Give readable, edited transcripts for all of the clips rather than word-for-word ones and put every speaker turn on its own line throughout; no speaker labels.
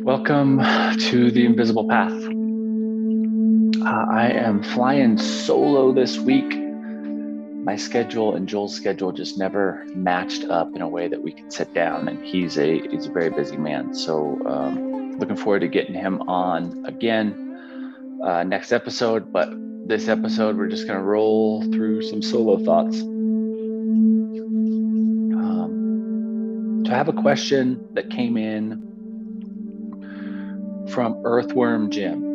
Welcome to the Invisible Path. I am flying solo this week. My schedule and Joel's schedule just never matched up in a way that we could sit down, and he's a very busy man. So looking forward to getting him on again next episode. But this episode, we're just going to roll through some solo thoughts. So I have a question that came in from Earthworm Jim.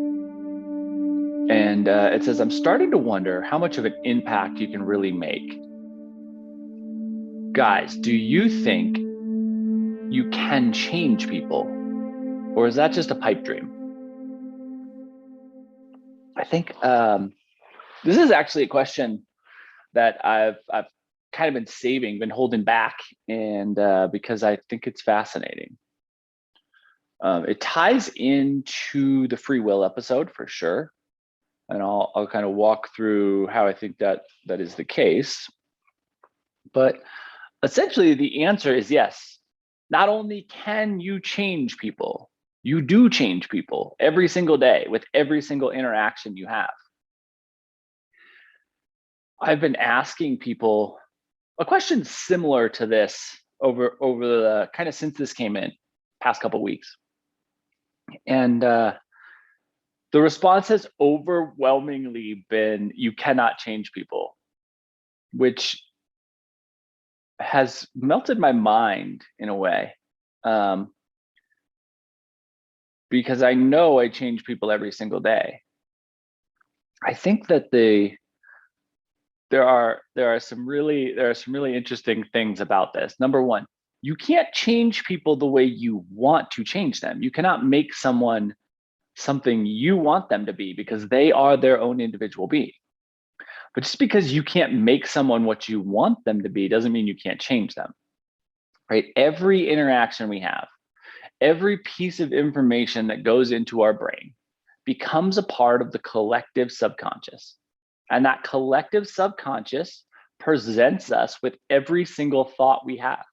And it says, I'm starting to wonder how much of an impact you can really make. Guys, do you think you can change people? Or is that just a pipe dream? I think this is actually a question that I've kind of been saving, been holding back, and because I think it's fascinating. It ties into the free will episode for sure. And I'll kind of walk through how I think that is the case. But essentially, the answer is yes. Not only can you change people, you do change people every single day with every single interaction you have. I've been asking people a question similar to this over the kind of since this came in, past couple of weeks. And the response has overwhelmingly been, you cannot change people, which has melted my mind in a way. Because I know I change people every single day. I think that there are some really interesting things about this. Number one, you can't change people the way you want to change them. You cannot make someone something you want them to be because they are their own individual being. But just because you can't make someone what you want them to be doesn't mean you can't change them, right? Every interaction we have, every piece of information that goes into our brain becomes a part of the collective subconscious. And that collective subconscious presents us with every single thought we have.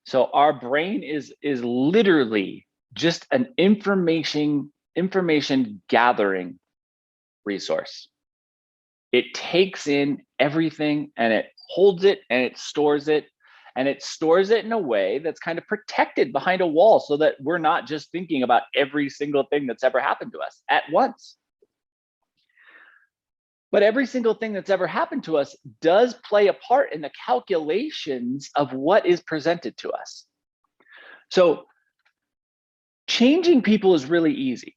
So our brain is literally just an information gathering resource. It takes in everything and it holds it and it stores it, and it stores it in a way that's kind of protected behind a wall so that we're not just thinking about every single thing that's ever happened to us at once. But every single thing that's ever happened to us does play a part in the calculations of what is presented to us. So changing people is really easy.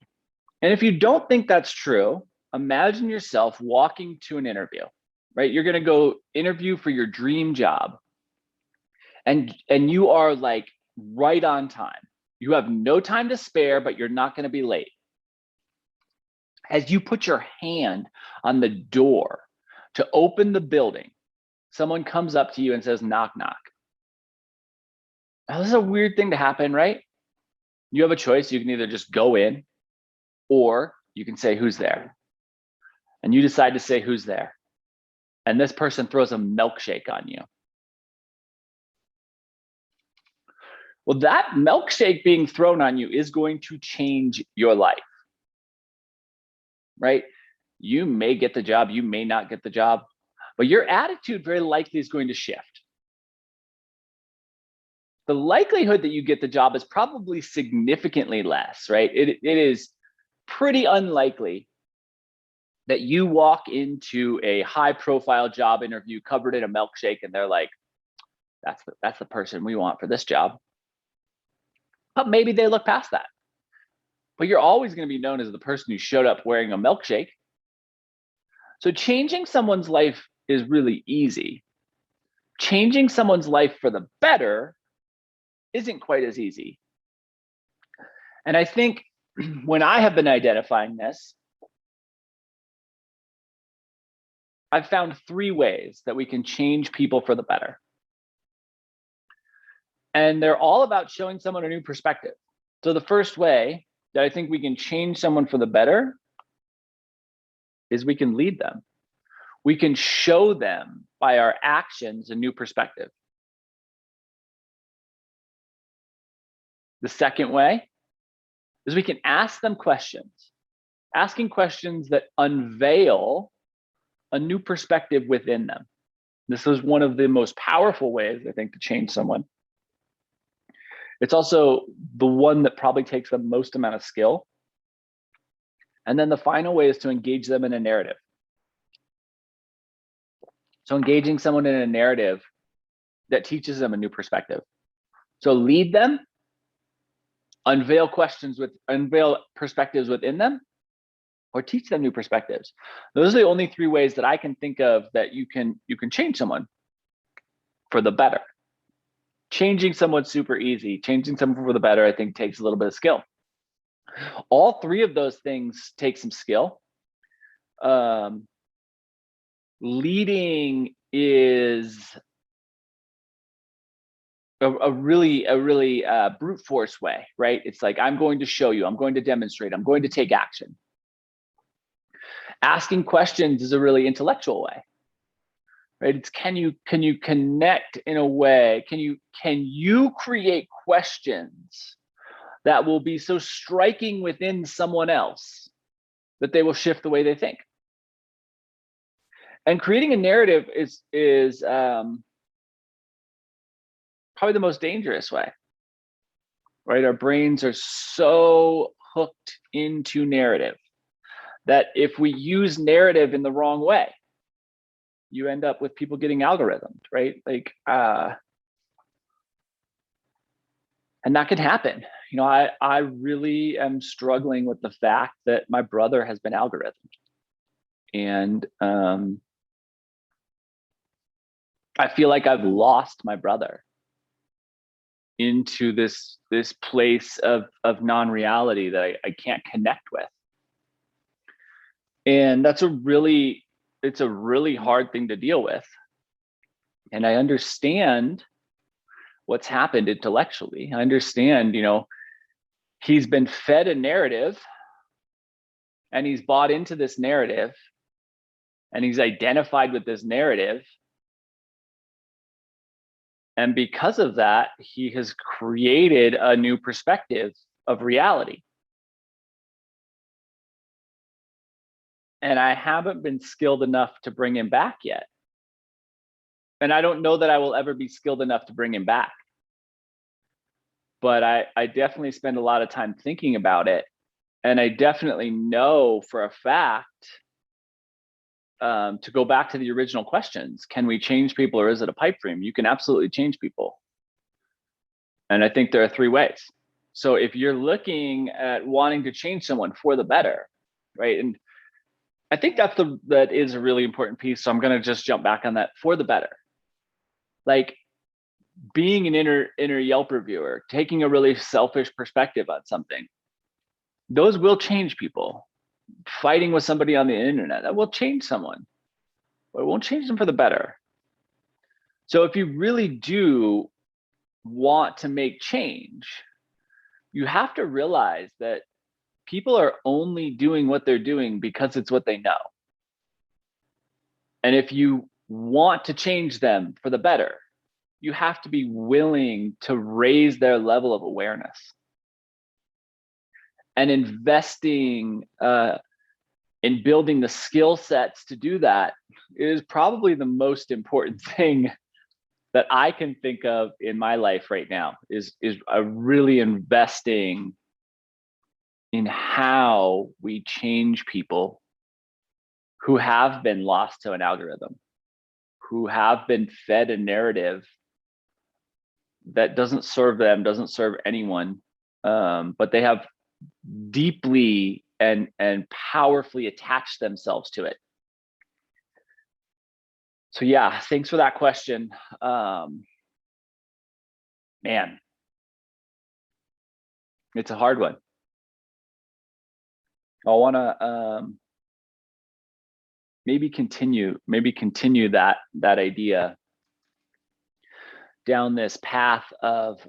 And if you don't think that's true, imagine yourself walking to an interview, right? You're going to go interview for your dream job. And you are like right on time. You have no time to spare, but you're not going to be late. As you put your hand on the door to open the building, someone comes up to you and says, knock, knock. Now, this is a weird thing to happen, right? You have a choice. You can either just go in or you can say, who's there? And you decide to say, who's there? And this person throws a milkshake on you. Well, that milkshake being thrown on you is going to change your life, right? You may get the job, you may not get the job, but your attitude very likely is going to shift. The likelihood that you get the job is probably significantly less, right? It is pretty unlikely that you walk into a high profile job interview covered in a milkshake and they're like, that's the person we want for this job. But maybe they look past that. But you're always going to be known as the person who showed up wearing a milkshake. So changing someone's life is really easy. Changing someone's life for the better isn't quite as easy. And I think when I have been identifying this, I've found 3 ways that we can change people for the better. And they're all about showing someone a new perspective. So the first way that I think we can change someone for the better is we can lead them. We can show them by our actions a new perspective. The second way is we can ask them questions, asking questions that unveil a new perspective within them. This is one of the most powerful ways, I think, to change someone. It's also the one that probably takes the most amount of skill. And then the final way is to engage them in a narrative. So engaging someone in a narrative that teaches them a new perspective. So lead them, unveil perspectives within them, or teach them new perspectives. Those are the only three ways that I can think of that you can change someone for the better. Changing someone's super easy. Changing someone for the better, I think, takes a little bit of skill. All three of those things take some skill. Leading is a really brute force way, right? It's like, I'm going to show you, I'm going to demonstrate, I'm going to take action. Asking questions is a really intellectual way, right? It's can you connect in a way, can you create questions that will be so striking within someone else that they will shift the way they think. And creating a narrative is probably the most dangerous way, right? Our brains are so hooked into narrative that if we use narrative in the wrong way, you end up with people getting algorithmed, right? Like, and that can happen. You know, I really am struggling with the fact that my brother has been algorithmed. And I feel like I've lost my brother into this place of non-reality that I can't connect with. And it's a really hard thing to deal with. And I understand what's happened intellectually. I understand, you know, he's been fed a narrative and he's bought into this narrative and he's identified with this narrative. And because of that, he has created a new perspective of reality. And I haven't been skilled enough to bring him back yet. And I don't know that I will ever be skilled enough to bring him back. But I definitely spend a lot of time thinking about it. And I definitely know for a fact, to go back to the original questions, can we change people or is it a pipe dream? You can absolutely change people. And I think there are three ways. So if you're looking at wanting to change someone for the better, right? And I think that is a really important piece. So I'm going to just jump back on that. For the better. Like being an inner Yelp reviewer, taking a really selfish perspective on something, those will change people. Fighting with somebody on the internet, that will change someone, but it won't change them for the better. So if you really do want to make change, you have to realize that people are only doing what they're doing because it's what they know. And if you want to change them for the better, you have to be willing to raise their level of awareness. And investing in building the skill sets to do that is probably the most important thing that I can think of in my life right now, is really investing in how we change people who have been lost to an algorithm, who have been fed a narrative that doesn't serve them, doesn't serve anyone, but they have deeply and powerfully attached themselves to it. So yeah, thanks for that question. Man, it's a hard one. I want to maybe continue that idea down this path of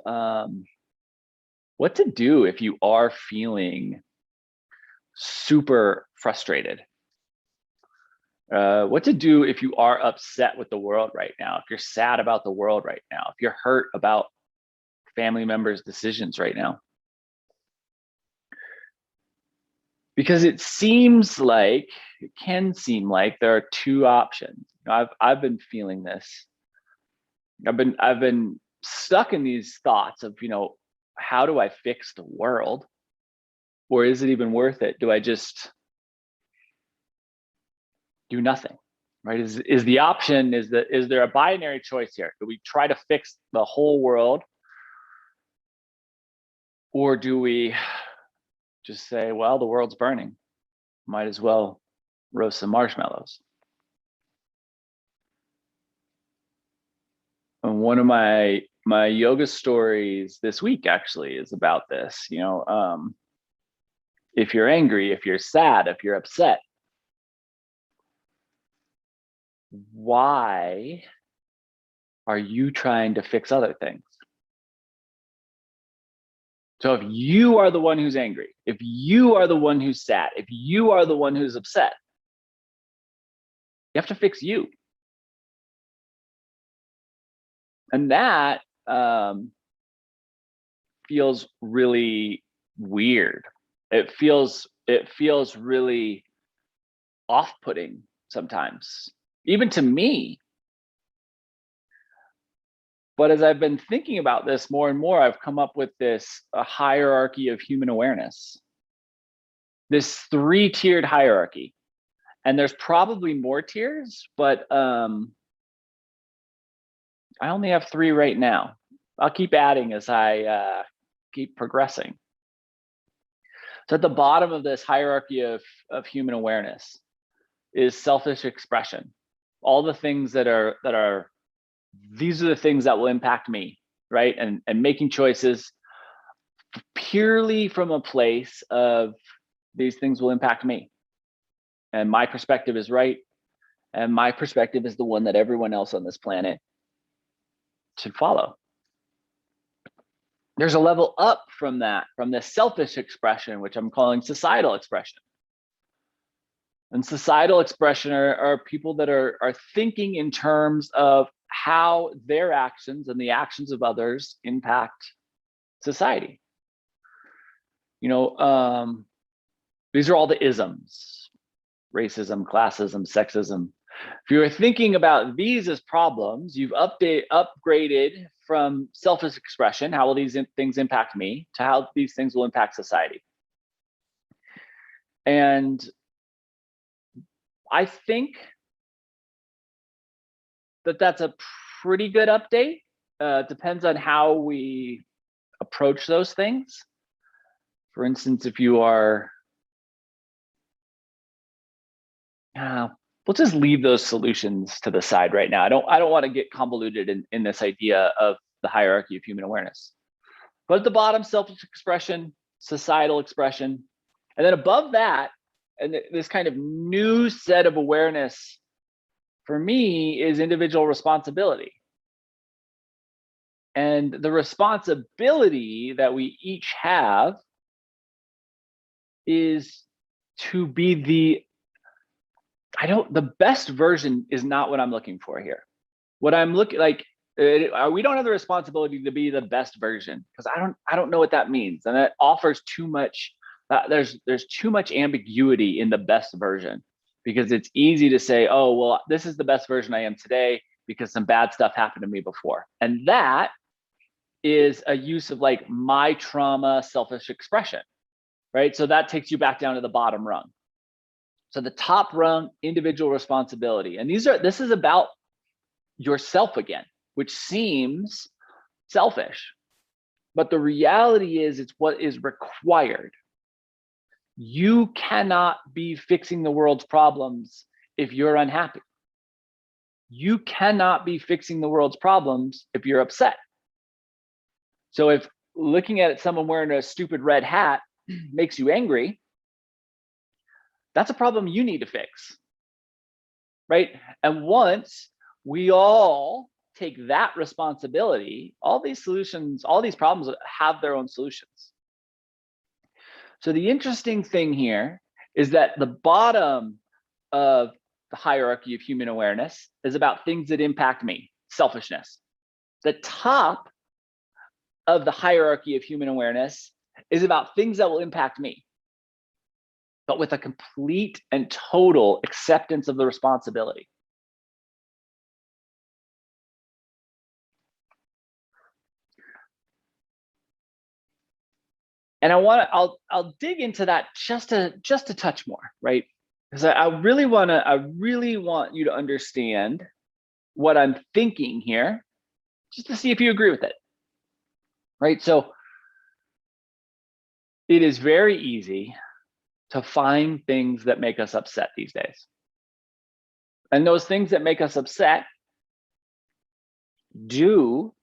what to do if you are feeling super frustrated. What to do if you are upset with the world right now, if you're sad about the world right now, if you're hurt about family members' decisions right now. Because it can seem like there are two options. I've been feeling this. I've been stuck in these thoughts of, how do I fix the world? Or is it even worth it? Do I just do nothing? Right? Is the option, is there a binary choice here? Do we try to fix the whole world? Or do we just say, well, the world's burning, might as well roast some marshmallows? And one of my yoga stories this week actually is about this. If you're angry, if you're sad, if you're upset, why are you trying to fix other things? So if you are the one who's angry, if you are the one who's sad, if you are the one who's upset, you have to fix you. And that feels really weird. It feels really off-putting sometimes, even to me. But as I've been thinking about this more and more, I've come up with a hierarchy of human awareness, this 3-tiered hierarchy. And there's probably more tiers, but I only have 3 right now. I'll keep adding as I keep progressing. So at the bottom of this hierarchy of human awareness is selfish expression. All the things these are the things that will impact me, right? And making choices purely from a place of these things will impact me. And my perspective is right. And my perspective is the one that everyone else on this planet should follow. There's a level up from that, from the selfish expression, which I'm calling societal expression. And societal expression are people that are thinking in terms of how their actions and the actions of others impact society. These are all the isms: racism, classism, sexism. If you are thinking about these as problems, you've upgraded from selfish expression, how will these things impact me, to how these things will impact society. And I think that's a pretty good update. Depends on how we approach those things. For instance, if you are, we'll just leave those solutions to the side right now. I don't want to get convoluted in this idea of the hierarchy of human awareness. But at the bottom, selfish expression, societal expression, and then above that, and this kind of new set of awareness for me is individual responsibility. And the responsibility that we each have is to be the best version is not what I'm looking for here. What I'm looking like, we don't have the responsibility to be the best version, because I don't know what that means. And that offers too much, there's too much ambiguity in the best version, because it's easy to say, oh, well, this is the best version I am today because some bad stuff happened to me before. And that is a use of like my trauma selfish expression, right? So that takes you back down to the bottom rung. So the top rung, individual responsibility. And this is about yourself again, which seems selfish. But the reality is it's what is required. You cannot be fixing the world's problems if you're unhappy. You cannot be fixing the world's problems if you're upset. So if looking at someone wearing a stupid red hat makes you angry, that's a problem you need to fix, right? And once we all take that responsibility, all these solutions, all these problems have their own solutions. So the interesting thing here is that the bottom of the hierarchy of human awareness is about things that impact me, selfishness. The top of the hierarchy of human awareness is about things that will impact me. but with a complete and total acceptance of the responsibility. And I'll dig into that just a touch more, right? Because I really want you to understand what I'm thinking here, just to see if you agree with it, right? So it is very easy to find things that make us upset these days. And those things that make us upset do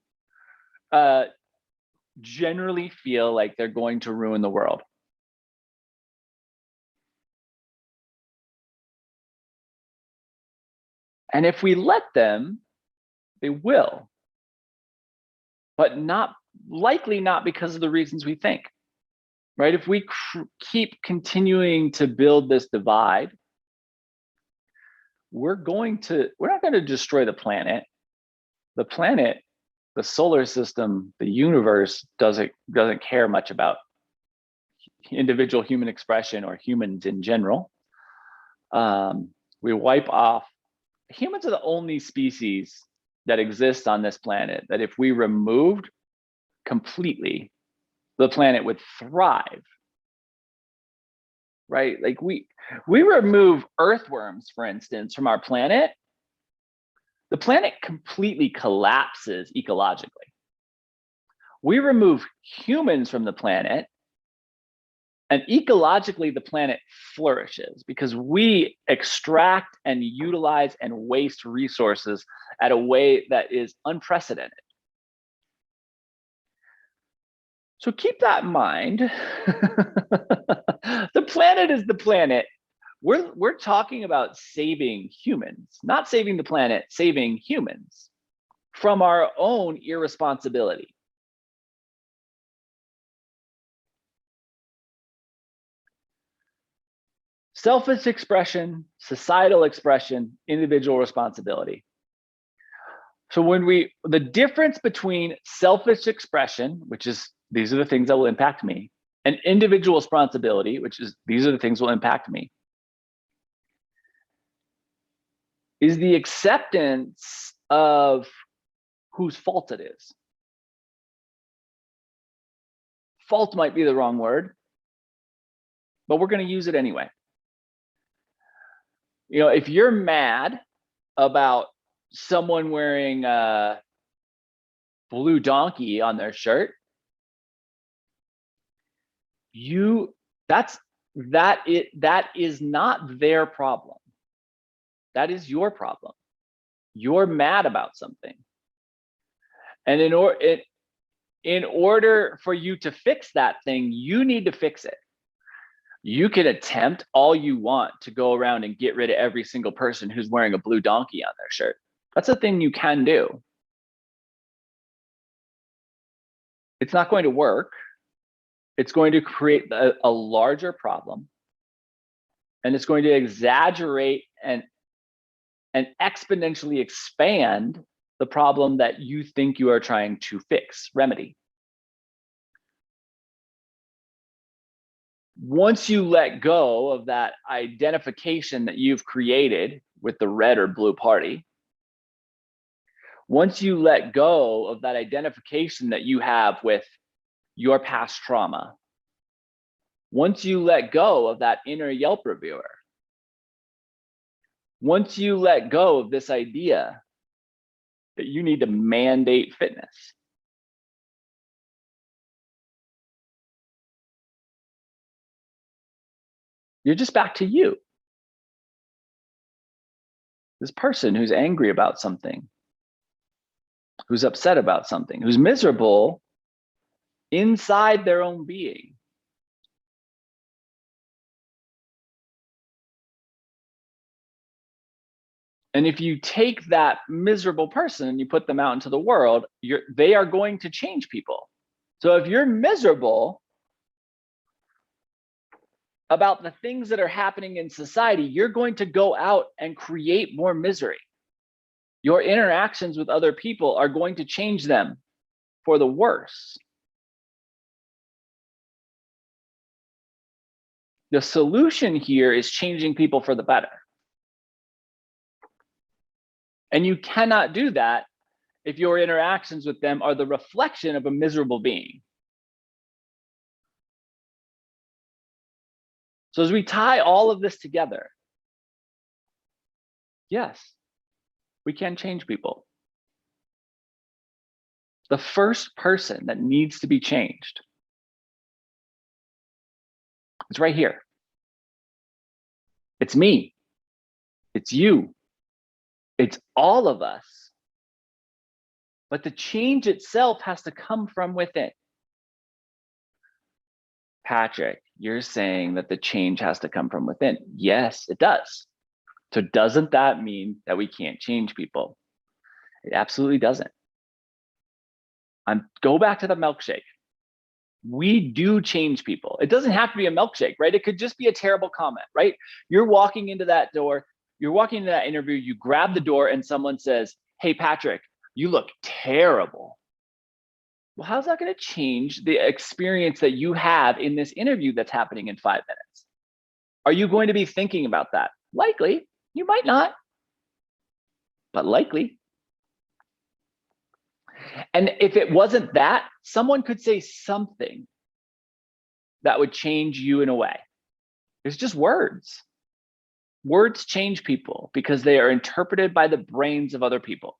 generally feel like they're going to ruin the world. And if we let them, they will, but likely not because of the reasons we think, right? If we keep continuing to build this divide, we're not going to destroy the planet. The planet, the solar system, the universe doesn't care much about individual human expression or humans in general. We wipe off. Humans are the only species that exists on this planet that if we removed completely, the planet would thrive, right? Like we remove earthworms, for instance, from our planet, the planet completely collapses ecologically. We remove humans from the planet, and ecologically, the planet flourishes because we extract and utilize and waste resources at a way that is unprecedented. So keep that in mind. The planet is the planet. We're talking about saving humans, not saving the planet, saving humans from our own irresponsibility. Selfish expression, societal expression, individual responsibility. So the difference between selfish expression, which is these are the things that will impact me, and individual responsibility, which is these are the things that will impact me, is the acceptance of whose fault it is. Fault might be the wrong word, but we're going to use it anyway. You know, if you're mad about someone wearing a blue donkey on their shirt, that is not their problem. That is your problem. You're mad about something. And in order for you to fix that thing, you need to fix it. You can attempt all you want to go around and get rid of every single person who's wearing a blue donkey on their shirt. That's a thing you can do. It's not going to work. It's going to create a larger problem. And it's going to exaggerate and exponentially expand the problem that you think you are trying to fix, remedy. Once you let go of that identification that you've created with the red or blue party, once you let go of that identification that you have with your past trauma, once you let go of that inner Yelp reviewer, once you let go of this idea that you need to mandate fitness, you're just back to you. This person who's angry about something, who's upset about something, who's miserable inside their own being. And if you take that miserable person and you put them out into the world, they are going to change people. So if you're miserable about the things that are happening in society, you're going to go out and create more misery. Your interactions with other people are going to change them for the worse. The solution here is changing people for the better. And you cannot do that if your interactions with them are the reflection of a miserable being. So as we tie all of this together, yes, we can change people. The first person that needs to be changed is right here. It's me. It's you. It's all of us. But the change itself has to come from within. Patrick, you're saying that the change has to come from within. Yes, it does. So doesn't that mean that we can't change people? It absolutely doesn't. Go back to the milkshake. We do change people. It doesn't have to be a milkshake, right? It could just be a terrible comment, right? You're walking into that door, you're walking into that interview, you grab the door and someone says, hey, Patrick, you look terrible. Well, how's that going to change the experience that you have in this interview that's happening in 5 minutes? Are you going to be thinking about that? Likely. You might not, but likely. And if it wasn't that, someone could say something that would change you in a way. It's just words. Words change people because they are interpreted by the brains of other people.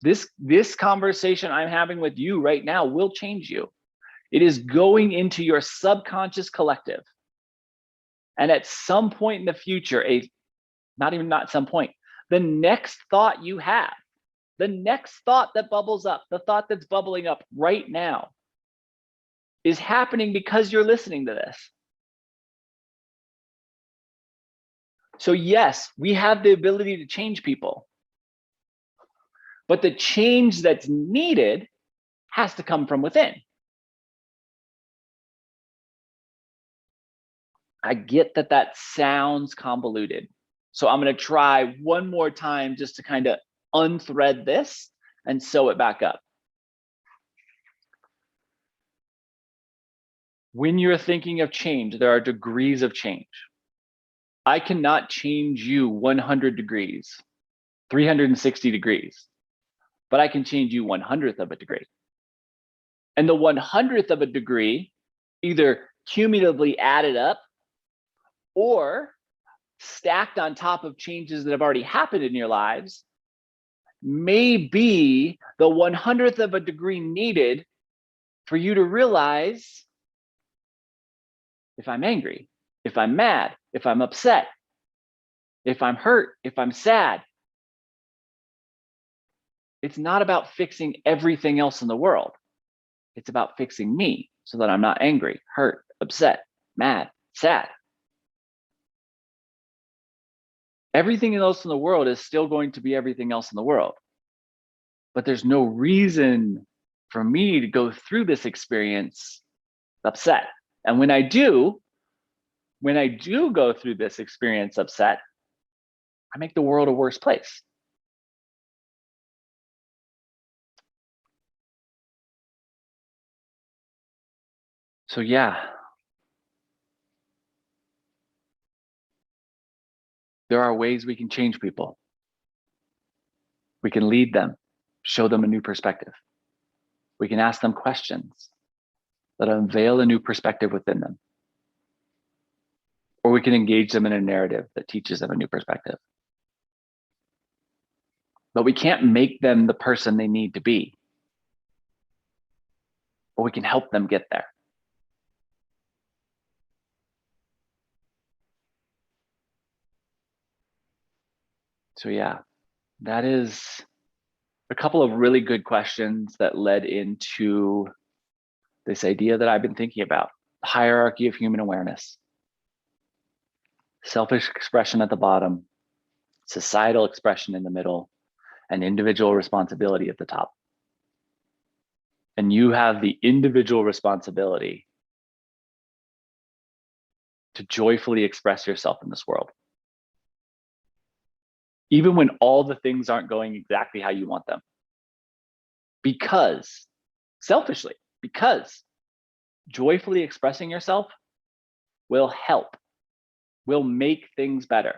This conversation I'm having with you right now will change you. It is going into your subconscious collective. And at some point in the future, not some point, the next thought you have, the next thought that bubbles up, the thought that's bubbling up right now is happening because you're listening to this. So yes, we have the ability to change people, but the change that's needed has to come from within. I get that that sounds convoluted. So I'm going to try one more time just to kind of unthread this and sew it back up. When you're thinking of change, there are degrees of change. I cannot change you 100 degrees, 360 degrees, but I can change you 1/100th of a degree. And the 1/100th of a degree, either cumulatively added up or stacked on top of changes that have already happened in your lives, may be the 1/100th of a degree needed for you to realize if I'm angry, if I'm mad, if I'm upset, if I'm hurt, if I'm sad. It's not about fixing everything else in the world. It's about fixing me so that I'm not angry, hurt, upset, mad, sad. Everything else in the world is still going to be everything else in the world. But there's no reason for me to go through this experience upset. And when I do go through this experience upset, I make the world a worse place. So yeah, there are ways we can change people. We can lead them, show them a new perspective. We can ask them questions that unveil a new perspective within them. Or we can engage them in a narrative that teaches them a new perspective. But we can't make them the person they need to be. But we can help them get there. So yeah, that is a couple of really good questions that led into this idea that I've been thinking about, the hierarchy of human awareness. Selfish expression at the bottom, societal expression in the middle, and individual responsibility at the top. And you have the individual responsibility to joyfully express yourself in this world. Even when all the things aren't going exactly how you want them. Because, selfishly, because joyfully expressing yourself will help, will make things better,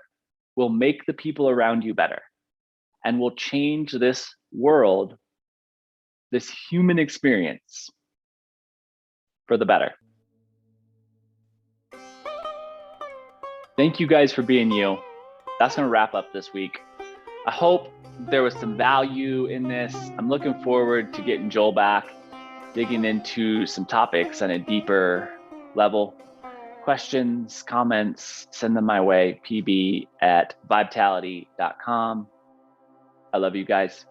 will make the people around you better, and will change this world, this human experience, for the better. Thank you guys for being you. That's going to wrap up this week. I hope there was some value in this. I'm looking forward to getting Joel back, digging into some topics on a deeper level. Questions, comments, send them my way, pb@vitality.com. I love you guys.